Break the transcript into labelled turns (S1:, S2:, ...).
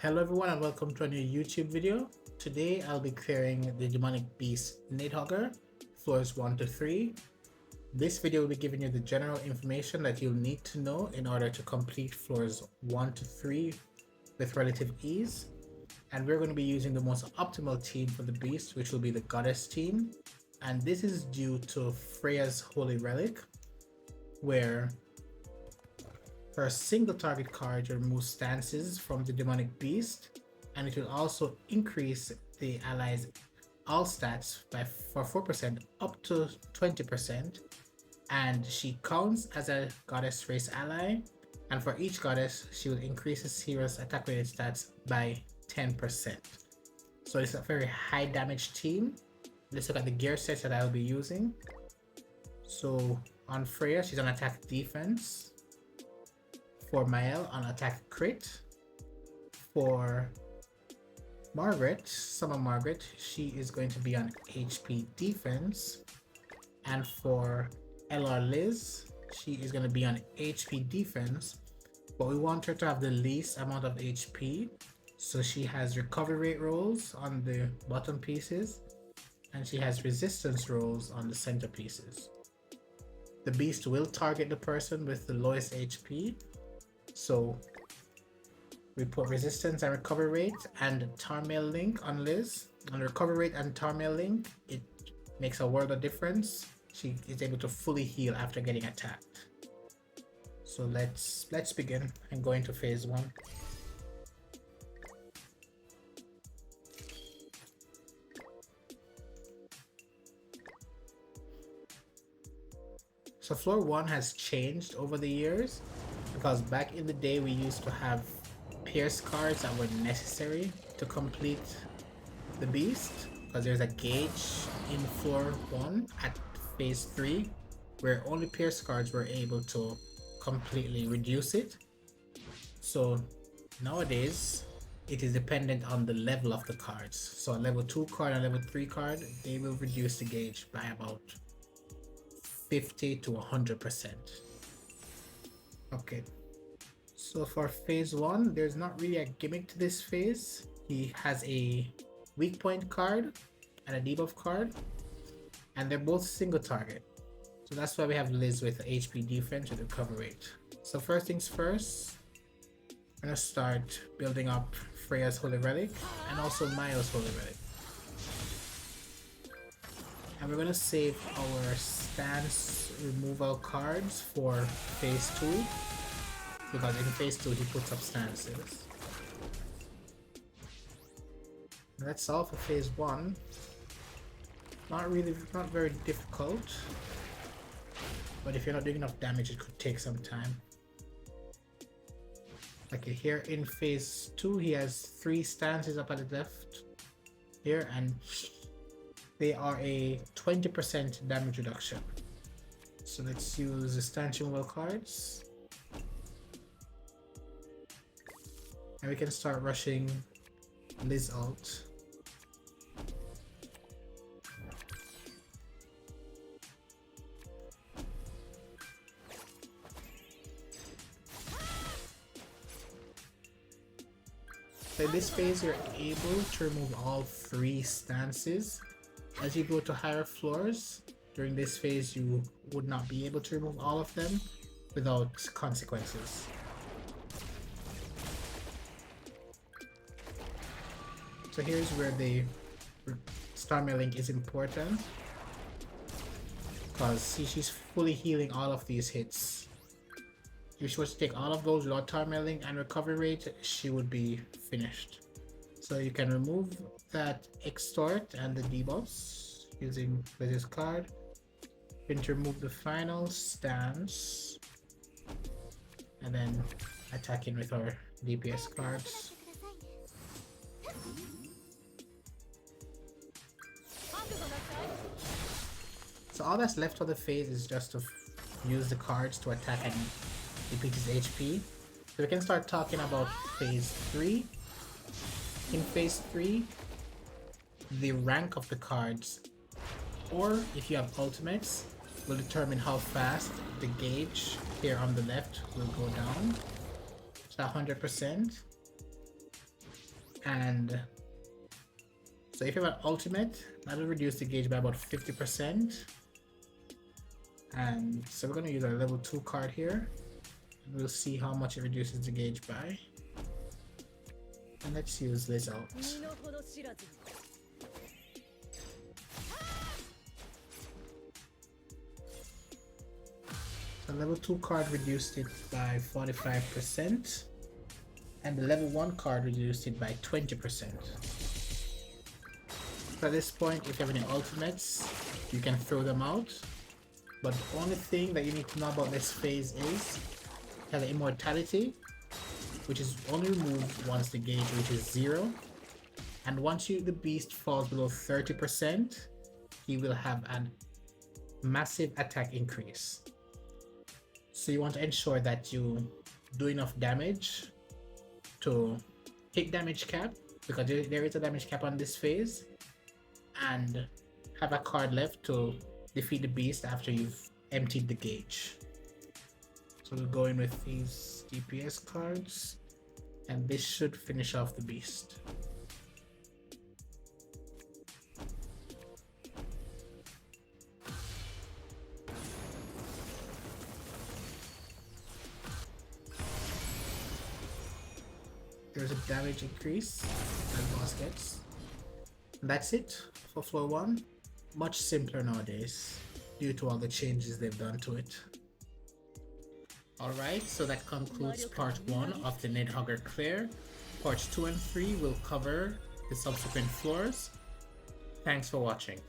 S1: Hello everyone and welcome to a new YouTube video. Today I'll be clearing the demonic beast Nidhoggr, floors 1 to 3. This video will be giving you the general information that you'll need to know in order to complete floors 1 to 3 with relative ease. And we're going to be using the most optimal team for the beast, which will be the goddess team. And this is due to Freya's holy relic, where for a single target card, you remove stances from the demonic beast, and it will also increase the allies' all stats for 4% up to 20%. And she counts as a goddess race ally, and for each goddess, she will increase his hero's attack related stats by 10%. So it's a very high damage team. Let's look at the gear sets that I'll be using. So on Freya, she's on attack defense. For Mael on attack crit. For Margaret, Summon Margaret, she is going to be on HP defense. And for LR Liz, she is going to be on HP defense, but we want her to have the least amount of HP. So she has recovery rate rolls on the bottom pieces, and she has resistance rolls on the center pieces. The beast will target the person with the lowest HP. So we put resistance and recovery rate and Tarmail link on Liz. On recovery rate and Tarmail link, it makes a world of difference. She is able to fully heal after getting attacked. So let's begin and go into phase 1. So floor 1 has changed over the years, because back in the day we used to have pierce cards that were necessary to complete the beast, because there's a gauge in floor 1 at phase 3 where only pierce cards were able to completely reduce it. So nowadays it is dependent on the level of the cards. So a level 2 card and a level 3 card, they will reduce the gauge by about 50 to 100%. Okay, so for phase 1, there's not really a gimmick to this phase. He has a weak point card and a debuff card, and they're both single target. So that's why we have Liz with HP defense with recovery rate. So first things first, we're gonna start building up Freya's holy relic and also Maya's holy relic. And we're gonna save our stance removal cards for phase 2, because in phase 2 he puts up stances. That's all for phase 1. Not very difficult, but if you're not doing enough damage, it could take some time. Okay, here in phase 2 he has 3 stances up at the left here, and they are a 20% damage reduction. So let's use the stance removal cards. And we can start rushing Liz ult. So in this phase, you're able to remove all 3 stances. As you go to higher floors, during this phase you would not be able to remove all of them without consequences. So here's where the star link is important, because see, she's fully healing all of these hits. If she was to take all of those without Tarmail and recovery rate, she would be finished. So you can remove that extort and the debuffs using this card. We're going to remove the final stance and then attacking with our DPS cards. So all that's left for the phase is just to use the cards to attack and deplete his HP. So we can start talking about phase 3. In phase 3, the rank of the cards, or if you have ultimates, will determine how fast the gauge here on the left will go down to 100%. And so if you have an ultimate, that'll reduce the gauge by about 50%. And so we're going to use our level 2 card here. And we'll see how much it reduces the gauge by. And let's use this out. The level 2 card reduced it by 45%. And the level 1 card reduced it by 20%. At this point, if you have any ultimates, you can throw them out. But the only thing that you need to know about this phase is it has immortality, which is only removed once the gauge reaches 0. And once the beast falls below 30%, he will have a massive attack increase. So you want to ensure that you do enough damage to hit damage cap, because there is a damage cap on this phase, and have a card left to defeat the beast after you've emptied the gauge. So we'll go in with these DPS cards, and this should finish off the beast. There's a damage increase that boss gets. And that's it for floor 1. Much simpler nowadays due to all the changes they've done to it. Alright, so that concludes part 1 of the Nidhoggr clear. Parts 2 and 3 will cover the subsequent floors. Thanks for watching.